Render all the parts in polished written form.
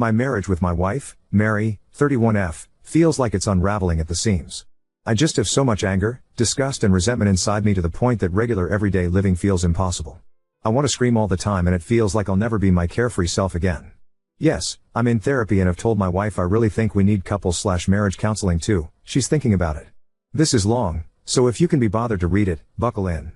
My marriage with my wife, Mary, 31F, feels like it's unraveling at the seams. I just have so much anger, disgust and resentment inside me to the point that regular everyday living feels impossible. I want to scream all the time and it feels like I'll never be my carefree self again. Yes, I'm in therapy and have told my wife I really think we need couples/marriage counseling too. She's thinking about it. This is long, so if you can be bothered to read it, buckle in.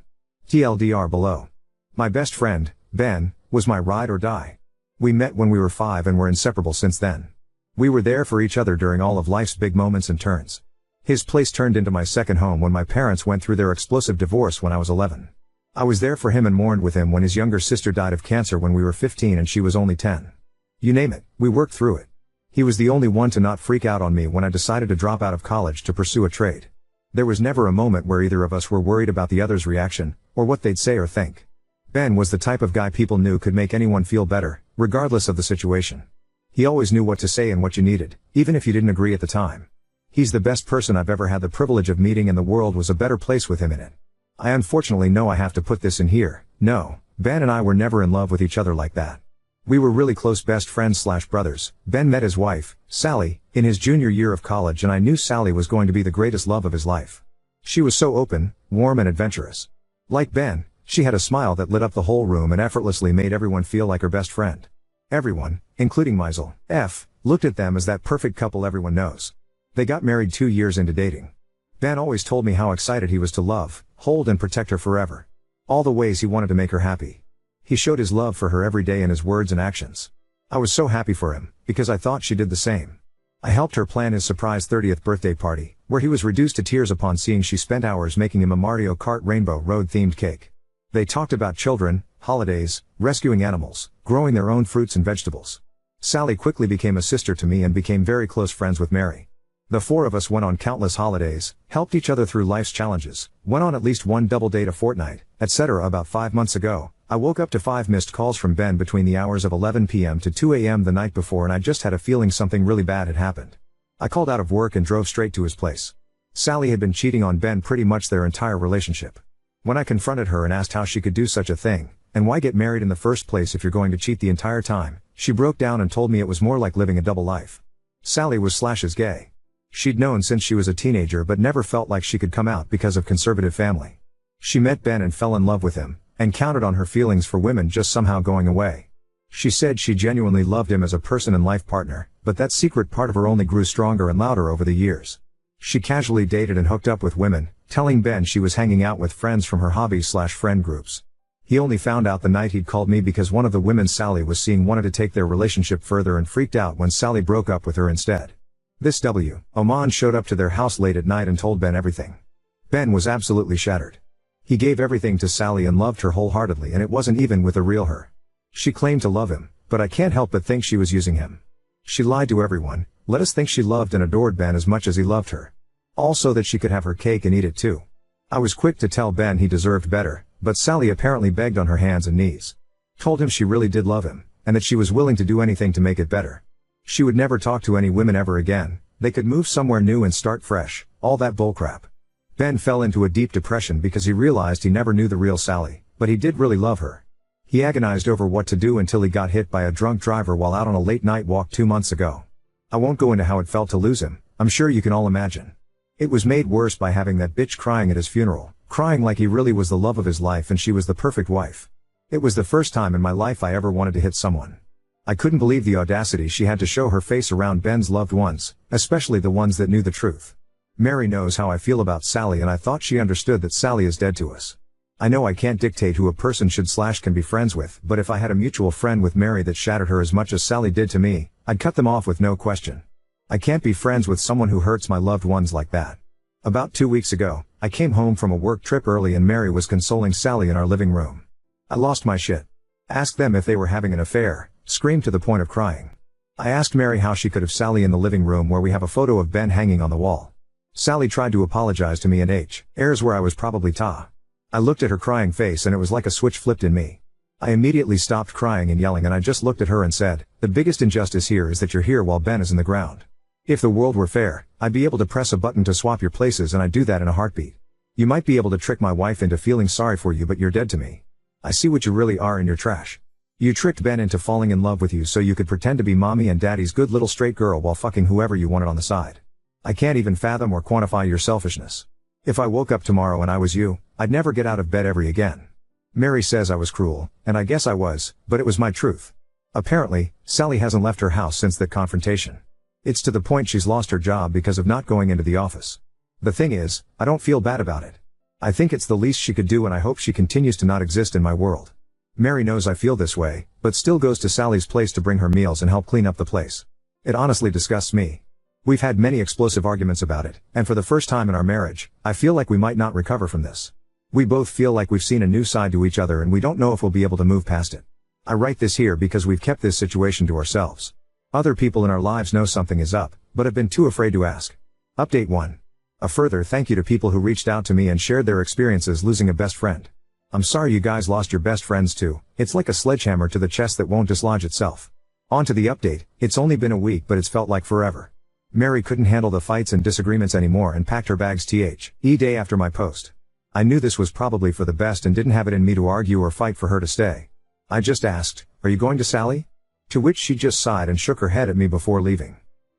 TLDR below. My best friend, Ben, was my ride or die. We met when we were 5 and were inseparable since then. We were there for each other during all of life's big moments and turns. His place turned into my second home when my parents went through their explosive divorce when I was 11. I was there for him and mourned with him when his younger sister died of cancer when we were 15 and she was only 10. You name it, we worked through it. He was the only one to not freak out on me when I decided to drop out of college to pursue a trade. There was never a moment where either of us were worried about the other's reaction, or what they'd say or think. Ben was the type of guy people knew could make anyone feel better, regardless of the situation. He always knew what to say and what you needed, even if you didn't agree at the time. He's the best person I've ever had the privilege of meeting and the world was a better place with him in it. I unfortunately know I have to put this in here. No, Ben and I were never in love with each other like that. We were really close best friends/brothers. Ben met his wife, Sally, in his junior year of college and I knew Sally was going to be the greatest love of his life. She was so open, warm and adventurous. Like Ben, she had a smile that lit up the whole room and effortlessly made everyone feel like her best friend. Everyone, including Meisel F., looked at them as that perfect couple everyone knows. They got married 2 years into dating. Ben always told me how excited he was to love, hold and protect her forever. All the ways he wanted to make her happy. He showed his love for her every day in his words and actions. I was so happy for him, because I thought she did the same. I helped her plan his surprise 30th birthday party, where he was reduced to tears upon seeing she spent hours making him a Mario Kart Rainbow Road themed cake. They talked about children, holidays, rescuing animals, growing their own fruits and vegetables. Sally quickly became a sister to me and became very close friends with Mary. The four of us went on countless holidays, helped each other through life's challenges, went on at least one double date a fortnight, etc. About 5 months ago, I woke up to 5 missed calls from Ben between the hours of 11 p.m. to 2 a.m. the night before and I just had a feeling something really bad had happened. I called out of work and drove straight to his place. Sally had been cheating on Ben pretty much their entire relationship. When I confronted her and asked how she could do such a thing, and why get married in the first place if you're going to cheat the entire time, she broke down and told me it was more like living a double life. Sally was gay. She'd known since she was a teenager but never felt like she could come out because of conservative family. She met Ben and fell in love with him, and counted on her feelings for women just somehow going away. She said she genuinely loved him as a person and life partner, but that secret part of her only grew stronger and louder over the years. She casually dated and hooked up with women, telling Ben she was hanging out with friends from her hobbies/friend groups. He only found out the night he'd called me because one of the women Sally was seeing wanted to take their relationship further and freaked out when Sally broke up with her instead. This Oman showed up to their house late at night and told Ben everything. Ben was absolutely shattered. He gave everything to Sally and loved her wholeheartedly and it wasn't even with the real her. She claimed to love him, but I can't help but think she was using him. She lied to everyone, let us think she loved and adored Ben as much as he loved her. Also that she could have her cake and eat it too. I was quick to tell Ben he deserved better, but Sally apparently begged on her hands and knees. Told him she really did love him, and that she was willing to do anything to make it better. She would never talk to any women ever again, they could move somewhere new and start fresh, all that bullcrap. Ben fell into a deep depression because he realized he never knew the real Sally, but he did really love her. He agonized over what to do until he got hit by a drunk driver while out on a late night walk 2 months ago. I won't go into how it felt to lose him, I'm sure you can all imagine. It was made worse by having that bitch crying at his funeral, crying like he really was the love of his life and she was the perfect wife. It was the first time in my life I ever wanted to hit someone. I couldn't believe the audacity she had to show her face around Ben's loved ones, especially the ones that knew the truth. Mary knows how I feel about Sally and I thought she understood that Sally is dead to us. I know I can't dictate who a person should/can be friends with, but if I had a mutual friend with Mary that shattered her as much as Sally did to me, I'd cut them off with no question. I can't be friends with someone who hurts my loved ones like that. About 2 weeks ago, I came home from a work trip early and Mary was consoling Sally in our living room. I lost my shit. Asked them if they were having an affair, screamed to the point of crying. I asked Mary how she could have Sally in the living room where we have a photo of Ben hanging on the wall. Sally tried to apologize to me and airs where I was probably ta. I looked at her crying face and it was like a switch flipped in me. I immediately stopped crying and yelling and I just looked at her and said, the biggest injustice here is that you're here while Ben is in the ground. If the world were fair, I'd be able to press a button to swap your places and I'd do that in a heartbeat. You might be able to trick my wife into feeling sorry for you but you're dead to me. I see what you really are and you're trash. You tricked Ben into falling in love with you so you could pretend to be mommy and daddy's good little straight girl while fucking whoever you wanted on the side. I can't even fathom or quantify your selfishness. If I woke up tomorrow and I was you, I'd never get out of bed ever again. Mary says I was cruel, and I guess I was, but it was my truth. Apparently, Sally hasn't left her house since that confrontation. It's to the point she's lost her job because of not going into the office. The thing is, I don't feel bad about it. I think it's the least she could do, and I hope she continues to not exist in my world. Mary knows I feel this way, but still goes to Sally's place to bring her meals and help clean up the place. It honestly disgusts me. We've had many explosive arguments about it, and for the first time in our marriage, I feel like we might not recover from this. We both feel like we've seen a new side to each other and we don't know if we'll be able to move past it. I write this here because we've kept this situation to ourselves. Other people in our lives know something is up, but have been too afraid to ask. Update 1. A further thank you to people who reached out to me and shared their experiences losing a best friend. I'm sorry you guys lost your best friends too. It's like a sledgehammer to the chest that won't dislodge itself. On to the update. It's only been a week, but it's felt like forever. Mary couldn't handle the fights and disagreements anymore and packed her bags day after my post. I knew this was probably for the best and didn't have it in me to argue or fight for her to stay. I just asked, "Are you going to Sally?" To which she just sighed and shook her head at me before leaving.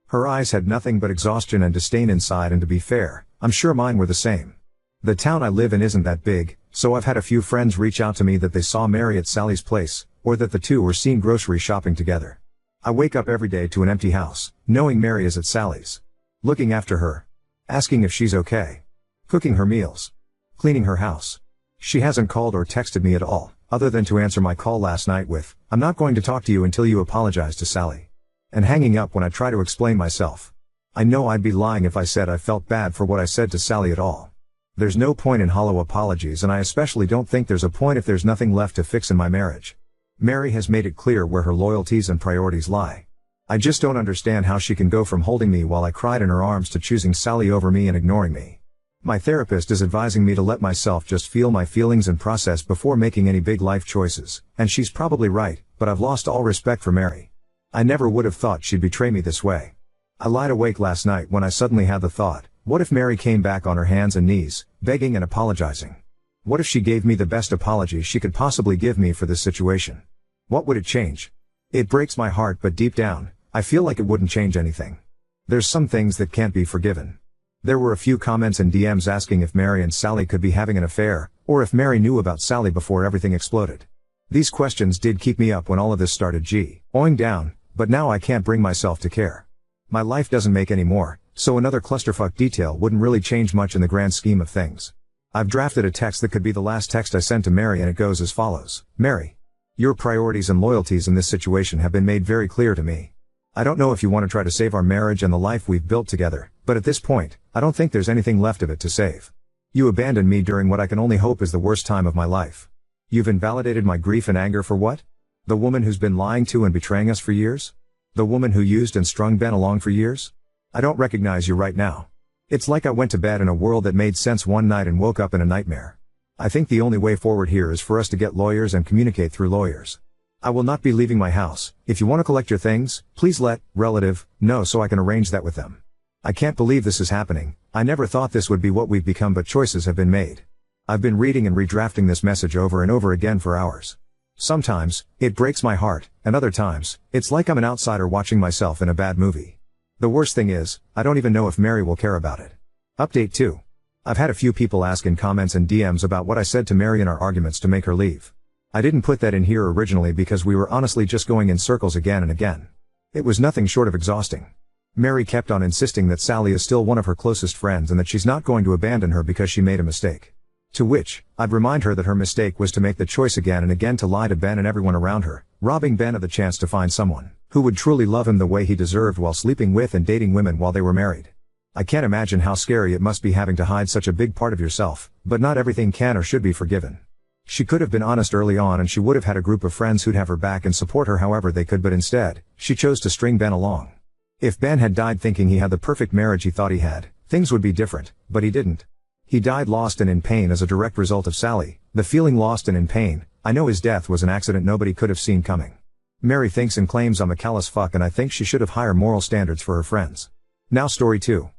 Her eyes had nothing but exhaustion and disdain inside, and to be fair, I'm sure mine were the same. The town I live in isn't that big, so I've had a few friends reach out to me that they saw Mary at Sally's place, or that the two were seen grocery shopping together. I wake up every day to an empty house, knowing Mary is at Sally's. Looking after her. Asking if she's okay. Cooking her meals. Cleaning her house. She hasn't called or texted me at all, other than to answer my call last night with, "I'm not going to talk to you until you apologize to Sally." And hanging up when I try to explain myself. I know I'd be lying if I said I felt bad for what I said to Sally at all. There's no point in hollow apologies, and I especially don't think there's a point if there's nothing left to fix in my marriage. Mary has made it clear where her loyalties and priorities lie. I just don't understand how she can go from holding me while I cried in her arms to choosing Sally over me and ignoring me. My therapist is advising me to let myself just feel my feelings and process before making any big life choices, and she's probably right, but I've lost all respect for Mary. I never would have thought she'd betray me this way. I lied awake last night when I suddenly had the thought, what if Mary came back on her hands and knees, begging and apologizing? What if she gave me the best apology she could possibly give me for this situation? What would it change? It breaks my heart, but deep down, I feel like it wouldn't change anything. There's some things that can't be forgiven. There were a few comments and DMs asking if Mary and Sally could be having an affair, or if Mary knew about Sally before everything exploded. These questions did keep me up when all of this started going down, but now I can't bring myself to care. My life doesn't make any more, so another clusterfuck detail wouldn't really change much in the grand scheme of things. I've drafted a text that could be the last text I sent to Mary, and it goes as follows. Mary, your priorities and loyalties in this situation have been made very clear to me. I don't know if you want to try to save our marriage and the life we've built together, but at this point, I don't think there's anything left of it to save. You abandoned me during what I can only hope is the worst time of my life. You've invalidated my grief and anger for what? The woman who's been lying to and betraying us for years? The woman who used and strung Ben along for years? I don't recognize you right now. It's like I went to bed in a world that made sense one night and woke up in a nightmare. I think the only way forward here is for us to get lawyers and communicate through lawyers. I will not be leaving my house. If you want to collect your things, please let relative know so I can arrange that with them. I can't believe this is happening. I never thought this would be what we've become, but choices have been made. I've been reading and redrafting this message over and over again for hours. Sometimes, it breaks my heart, and other times, it's like I'm an outsider watching myself in a bad movie. The worst thing is, I don't even know if Mary will care about it. Update 2. I've had a few people ask in comments and DMs about what I said to Mary in our arguments to make her leave. I didn't put that in here originally because we were honestly just going in circles again and again. It was nothing short of exhausting. Mary kept on insisting that Sally is still one of her closest friends and that she's not going to abandon her because she made a mistake. To which, I'd remind her that her mistake was to make the choice again and again to lie to Ben and everyone around her, robbing Ben of the chance to find someone who would truly love him the way he deserved while sleeping with and dating women while they were married. I can't imagine how scary it must be having to hide such a big part of yourself, but not everything can or should be forgiven. She could have been honest early on and she would have had a group of friends who'd have her back and support her however they could, but instead, she chose to string Ben along. If Ben had died thinking he had the perfect marriage he thought he had, things would be different, but he didn't. He died lost and in pain as a direct result of Sally, the feeling lost and in pain. I know his death was an accident nobody could have seen coming. Mary thinks and claims I'm a callous fuck, and I think she should have higher moral standards for her friends. Now story 2.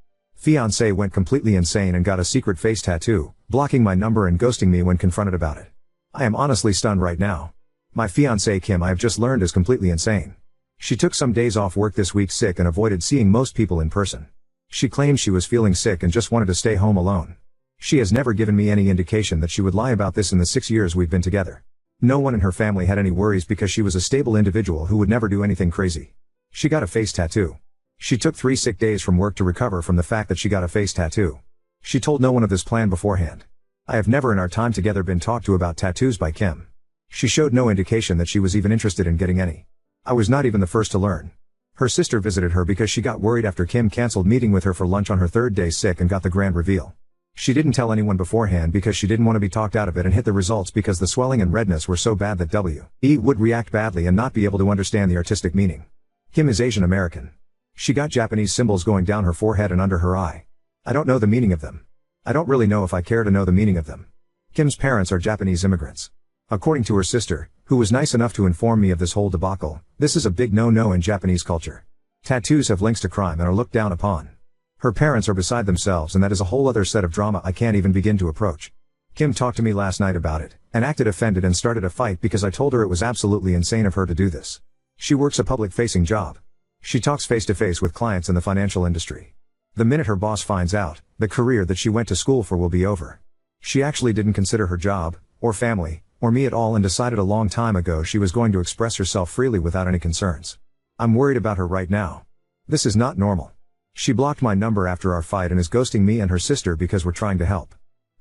Fiancé went completely insane and got a secret face tattoo, blocking my number and ghosting me when confronted about it. I am honestly stunned right now. My fiancée Kim, I have just learned, is completely insane. She took some days off work this week sick and avoided seeing most people in person. She claimed she was feeling sick and just wanted to stay home alone. She has never given me any indication that she would lie about this in the 6 years we've been together. No one in her family had any worries because she was a stable individual who would never do anything crazy. She got a face tattoo. She took 3 sick days from work to recover from the fact that she got a face tattoo. She told no one of this plan beforehand. I have never in our time together been talked to about tattoos by Kim. She showed no indication that she was even interested in getting any. I was not even the first to learn. Her sister visited her because she got worried after Kim canceled meeting with her for lunch on her 3rd day sick and got the grand reveal. She didn't tell anyone beforehand because she didn't want to be talked out of it and hit the results because the swelling and redness were so bad that W.E. would react badly and not be able to understand the artistic meaning. Kim is Asian American. She got Japanese symbols going down her forehead and under her eye. I don't know the meaning of them. I don't really know if I care to know the meaning of them. Kim's parents are Japanese immigrants. According to her sister, who was nice enough to inform me of this whole debacle, this is a big no-no in Japanese culture. Tattoos have links to crime and are looked down upon. Her parents are beside themselves, and that is a whole other set of drama I can't even begin to approach. Kim talked to me last night about it, and acted offended and started a fight because I told her it was absolutely insane of her to do this. She works a public-facing job. She talks face-to-face with clients in the financial industry. The minute her boss finds out, the career that she went to school for will be over. She actually didn't consider her job, or family, or me at all, and decided a long time ago she was going to express herself freely without any concerns. I'm worried about her right now. This is not normal. She blocked my number after our fight and is ghosting me and her sister because we're trying to help.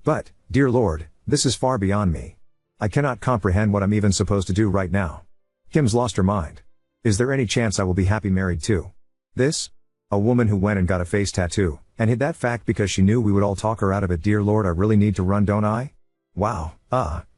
But, dear Lord, this is far beyond me. I cannot comprehend what I'm even supposed to do right now. Kim's lost her mind. Is there any chance I will be happy married too? This? A woman who went and got a face tattoo, and hid that fact because she knew we would all talk her out of it. Dear Lord, I really need to run, don't I? Wow,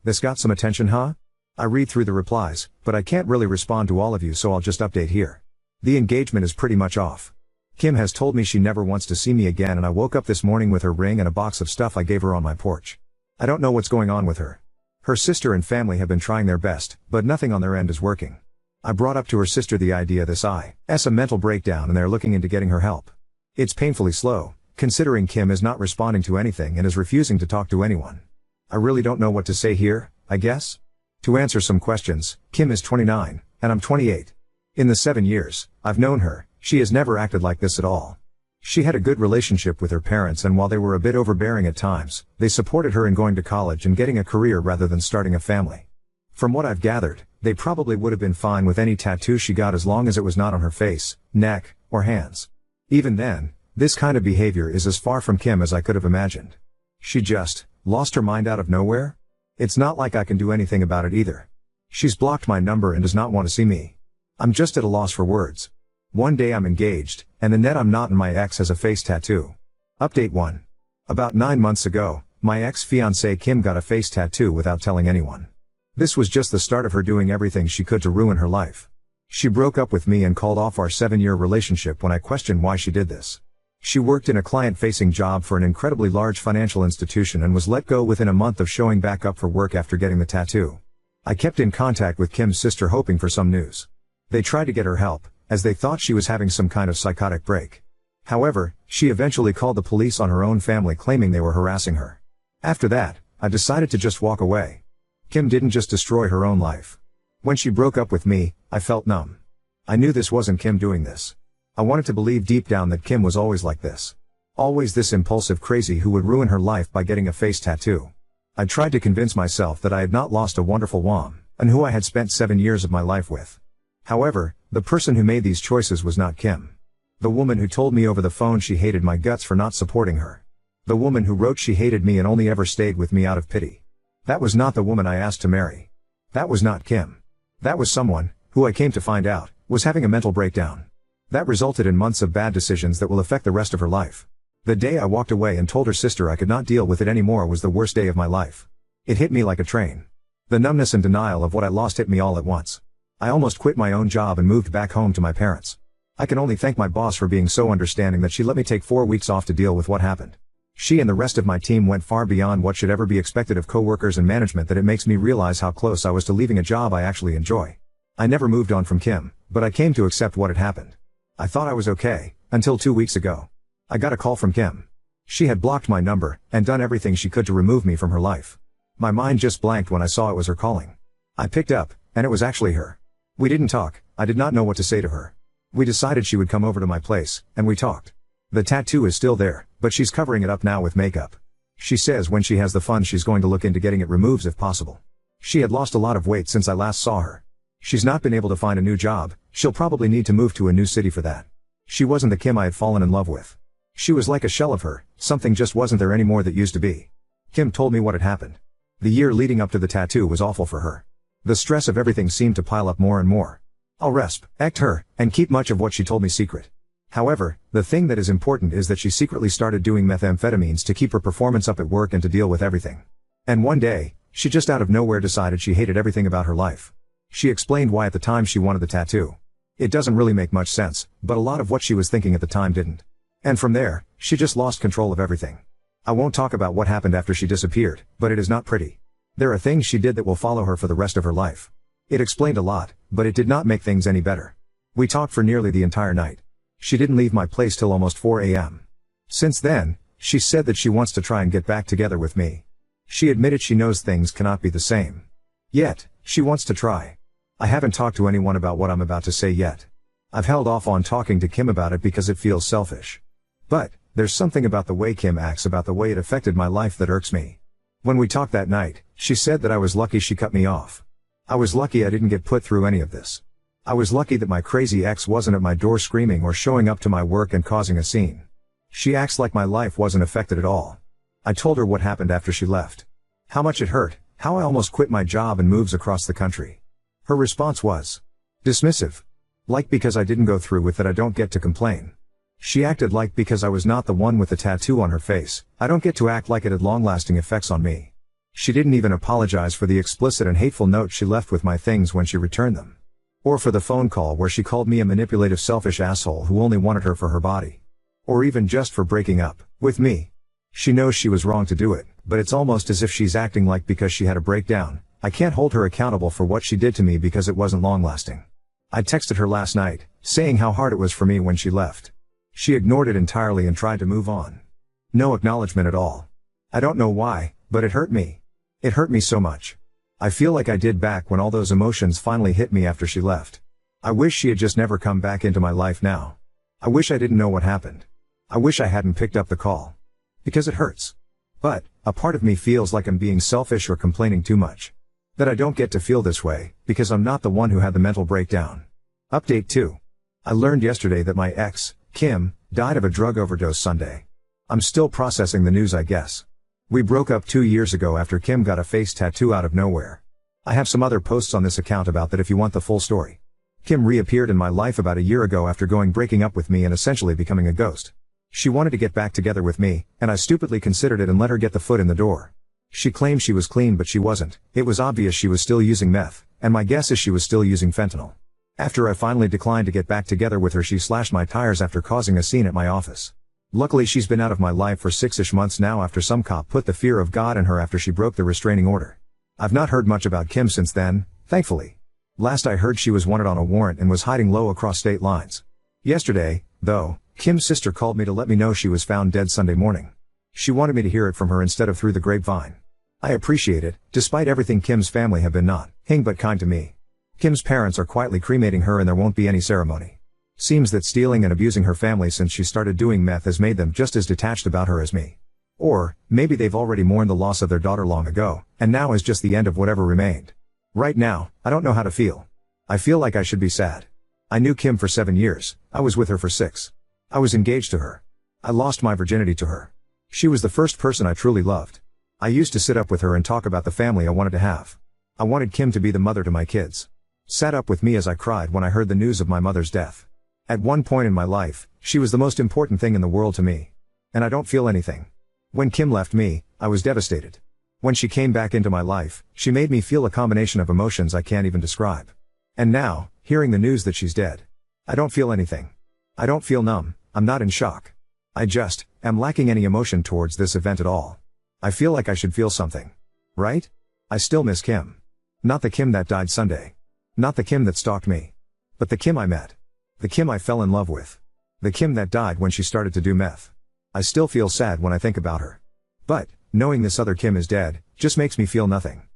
this got some attention, huh? I read through the replies, but I can't really respond to all of you, so I'll just update here. The engagement is pretty much off. Kim has told me she never wants to see me again, and I woke up this morning with her ring and a box of stuff I gave her on my porch. I don't know what's going on with her. Her sister and family have been trying their best, but nothing on their end is working. I brought up to her sister the idea this is a mental breakdown and they're looking into getting her help. It's painfully slow, considering Kim is not responding to anything and is refusing to talk to anyone. I really don't know what to say here, I guess. To answer some questions, Kim is 29, and I'm 28. In the 7 years I've known her, she has never acted like this at all. She had a good relationship with her parents, and while they were a bit overbearing at times, they supported her in going to college and getting a career rather than starting a family. From what I've gathered, they probably would have been fine with any tattoo she got as long as it was not on her face, neck, or hands. Even then, this kind of behavior is as far from Kim as I could have imagined. She just lost her mind out of nowhere? It's not like I can do anything about it either. She's blocked my number and does not want to see me. I'm just at a loss for words. One day I'm engaged, and the net I'm not, and my ex has a face tattoo. Update 1. About 9 months ago, my ex-fiancée Kim got a face tattoo without telling anyone. This was just the start of her doing everything she could to ruin her life. She broke up with me and called off our 7-year relationship when I questioned why she did this. She worked in a client-facing job for an incredibly large financial institution and was let go within a month of showing back up for work after getting the tattoo. I kept in contact with Kim's sister hoping for some news. They tried to get her help, as they thought she was having some kind of psychotic break. However, she eventually called the police on her own family claiming they were harassing her. After that, I decided to just walk away. Kim didn't just destroy her own life. When she broke up with me, I felt numb. I knew this wasn't Kim doing this. I wanted to believe deep down that Kim was always like this. Always this impulsive crazy who would ruin her life by getting a face tattoo. I tried to convince myself that I had not lost a wonderful woman, and who I had spent 7 years of my life with. However, the person who made these choices was not Kim. The woman who told me over the phone she hated my guts for not supporting her. The woman who wrote she hated me and only ever stayed with me out of pity. That was not the woman I asked to marry. That was not Kim. That was someone, who I came to find out, was having a mental breakdown. That resulted in months of bad decisions that will affect the rest of her life. The day I walked away and told her sister I could not deal with it anymore was the worst day of my life. It hit me like a train. The numbness and denial of what I lost hit me all at once. I almost quit my own job and moved back home to my parents. I can only thank my boss for being so understanding that she let me take 4 weeks off to deal with what happened. She and the rest of my team went far beyond what should ever be expected of coworkers and management, that it makes me realize how close I was to leaving a job I actually enjoy. I never moved on from Kim, but I came to accept what had happened. I thought I was okay, until 2 weeks ago. I got a call from Kim. She had blocked my number, and done everything she could to remove me from her life. My mind just blanked when I saw it was her calling. I picked up, And it was actually her. We didn't talk, I did not know what to say to her. We decided she would come over to my place, and we talked. The tattoo is still there, but she's covering it up now with makeup. She says when she has the funds she's going to look into getting it removed if possible. She had lost a lot of weight since I last saw her. She's not been able to find a new job, she'll probably need to move to a new city for that. She wasn't the Kim I had fallen in love with. She was like a shell of her, something just wasn't there anymore that used to be. Kim told me what had happened. The year leading up to the tattoo was awful for her. The stress of everything seemed to pile up more and more. I'll respect her, and keep much of what she told me secret. However, the thing that is important is that she secretly started doing methamphetamines to keep her performance up at work and to deal with everything. And one day, she just out of nowhere decided she hated everything about her life. She explained why at the time she wanted the tattoo. It doesn't really make much sense, but a lot of what she was thinking at the time didn't. And from there, she just lost control of everything. I won't talk about what happened after she disappeared, but it is not pretty. There are things she did that will follow her for the rest of her life. It explained a lot, but it did not make things any better. We talked for nearly the entire night. She didn't leave my place till almost 4 a.m. Since then, she said that she wants to try and get back together with me. She admitted she knows things cannot be the same. Yet, she wants to try. I haven't talked to anyone about what I'm about to say yet. I've held off on talking to Kim about it because it feels selfish. But, there's something about the way Kim acts about the way it affected my life that irks me. When we talked that night, she said that I was lucky she cut me off. I was lucky I didn't get put through any of this. I was lucky that my crazy ex wasn't at my door screaming or showing up to my work and causing a scene. She acts like my life wasn't affected at all. I told her what happened after she left. How much it hurt, how I almost quit my job and moves across the country. Her response was dismissive. Like because I didn't go through with it I don't get to complain. She acted like because I was not the one with the tattoo on her face, I don't get to act like it had long-lasting effects on me. She didn't even apologize for the explicit and hateful note she left with my things when she returned them. Or for the phone call where she called me a manipulative selfish asshole who only wanted her for her body. Or even just for breaking up with me. She knows she was wrong to do it, but it's almost as if she's acting like because she had a breakdown, I can't hold her accountable for what she did to me because it wasn't long-lasting. I texted her last night, saying how hard it was for me when she left. She ignored it entirely and tried to move on. No acknowledgement at all. I don't know why, but it hurt me. It hurt me so much. I feel like I did back when all those emotions finally hit me after she left. I wish she had just never come back into my life now. I wish I didn't know what happened. I wish I hadn't picked up the call. Because it hurts. But, a part of me feels like I'm being selfish or complaining too much. That I don't get to feel this way, because I'm not the one who had the mental breakdown. Update 2. I learned yesterday that my ex, Kim, died of a drug overdose Sunday. I'm still processing the news I guess. We broke up 2 years ago after Kim got a face tattoo out of nowhere. I have some other posts on this account about that if you want the full story. Kim reappeared in my life about a year ago after breaking up with me and essentially becoming a ghost. She wanted to get back together with me, and I stupidly considered it and let her get the foot in the door. She claimed she was clean but she wasn't. It was obvious she was still using meth, and my guess is she was still using fentanyl. After I finally declined to get back together with her, she slashed my tires after causing a scene at my office. Luckily she's been out of my life for 6-ish months now after some cop put the fear of God in her after she broke the restraining order. I've not heard much about Kim since then, thankfully. Last I heard she was wanted on a warrant and was hiding low across state lines. Yesterday, though, Kim's sister called me to let me know she was found dead Sunday morning. She wanted me to hear it from her instead of through the grapevine. I appreciate it, despite everything Kim's family have been nothing but kind to me. Kim's parents are quietly cremating her and there won't be any ceremony. Seems that stealing and abusing her family since she started doing meth has made them just as detached about her as me. Or, maybe they've already mourned the loss of their daughter long ago, and now is just the end of whatever remained. Right now, I don't know how to feel. I feel like I should be sad. I knew Kim for 7 years, I was with her for 6. I was engaged to her. I lost my virginity to her. She was the first person I truly loved. I used to sit up with her and talk about the family I wanted to have. I wanted Kim to be the mother to my kids. Sat up with me as I cried when I heard the news of my mother's death. At one point in my life, she was the most important thing in the world to me. And I don't feel anything. When Kim left me, I was devastated. When she came back into my life, she made me feel a combination of emotions I can't even describe. And now, hearing the news that she's dead, I don't feel anything. I don't feel numb, I'm not in shock. I just am lacking any emotion towards this event at all. I feel like I should feel something. Right? I still miss Kim. Not the Kim that died Sunday. Not the Kim that stalked me. But the Kim I met. The Kim I fell in love with. The Kim that died when she started to do meth. I still feel sad when I think about her. But, knowing this other Kim is dead, just makes me feel nothing.